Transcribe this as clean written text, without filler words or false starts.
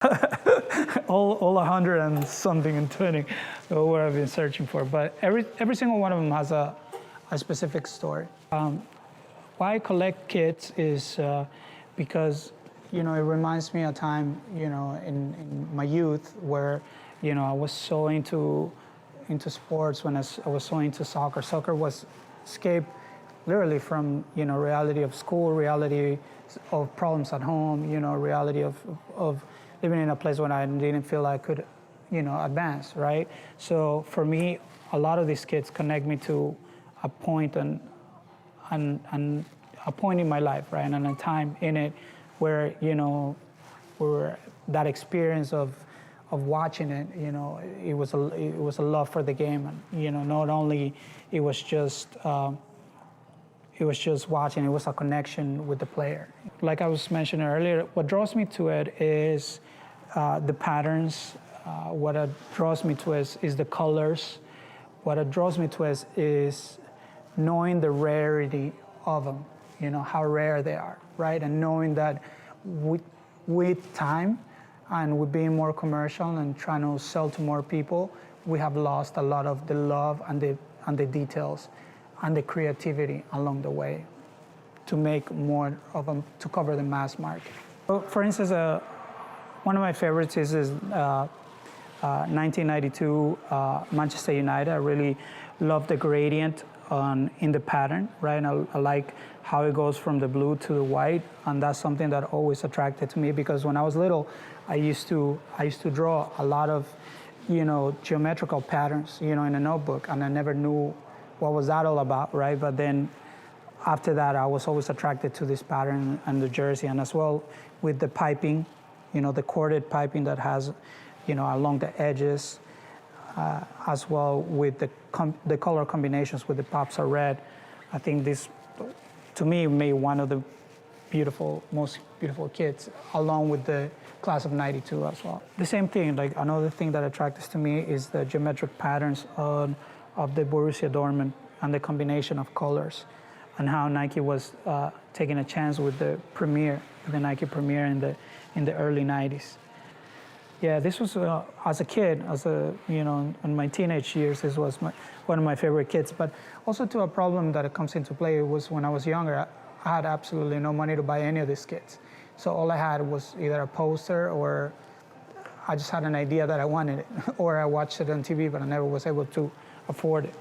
all 100 and something and 20 what I've been searching for. But every single one of them has a specific story. Why I collect kits is because, it reminds me of a time, in my youth where, I was so into sports, when I was so into soccer. Soccer was escape literally from, reality of school, reality of problems at home, reality of living in a place where I didn't feel I could, advance, right? So for me, a lot of these kids connect me to a point and a point in my life, right? And a time in it where, where that experience of watching it, it was a love for the game, and not only it was just watching, it was a connection with the player. Like I was mentioning earlier, what draws me to it is the patterns. What draws me to it is the colors. What draws me to it is knowing the rarity of them, how rare they are, right? And knowing that with time and with being more commercial and trying to sell to more people, we have lost a lot of the love and the details and the creativity along the way to make more of them, to cover the mass market. So for instance, one of my favorites is 1992 Manchester United. I really love the gradient in the pattern, right? And I like how it goes from the blue to the white, and that's something that always attracted to me, because when I was little, I used to draw a lot of, geometrical patterns, in a notebook, and I never knew what was that all about, right? But then after that, I was always attracted to this pattern and the jersey, and as well with the piping, the corded piping that has, along the edges, as well with the color combinations with the pops of red. I think this, to me, made one of the most beautiful kits, along with the class of '92 as well. The same thing, like another thing that attracts to me is the geometric patterns of the Borussia Dortmund and the combination of colors, and how Nike was taking a chance with the Nike Premier in the early '90s. Yeah, this was as a kid, in my teenage years, this was one of my favorite kits. But also to a problem that comes into play was when I was younger, I had absolutely no money to buy any of these kits. So all I had was either a poster, or I just had an idea that I wanted it, or I watched it on TV, but I never was able to afford it.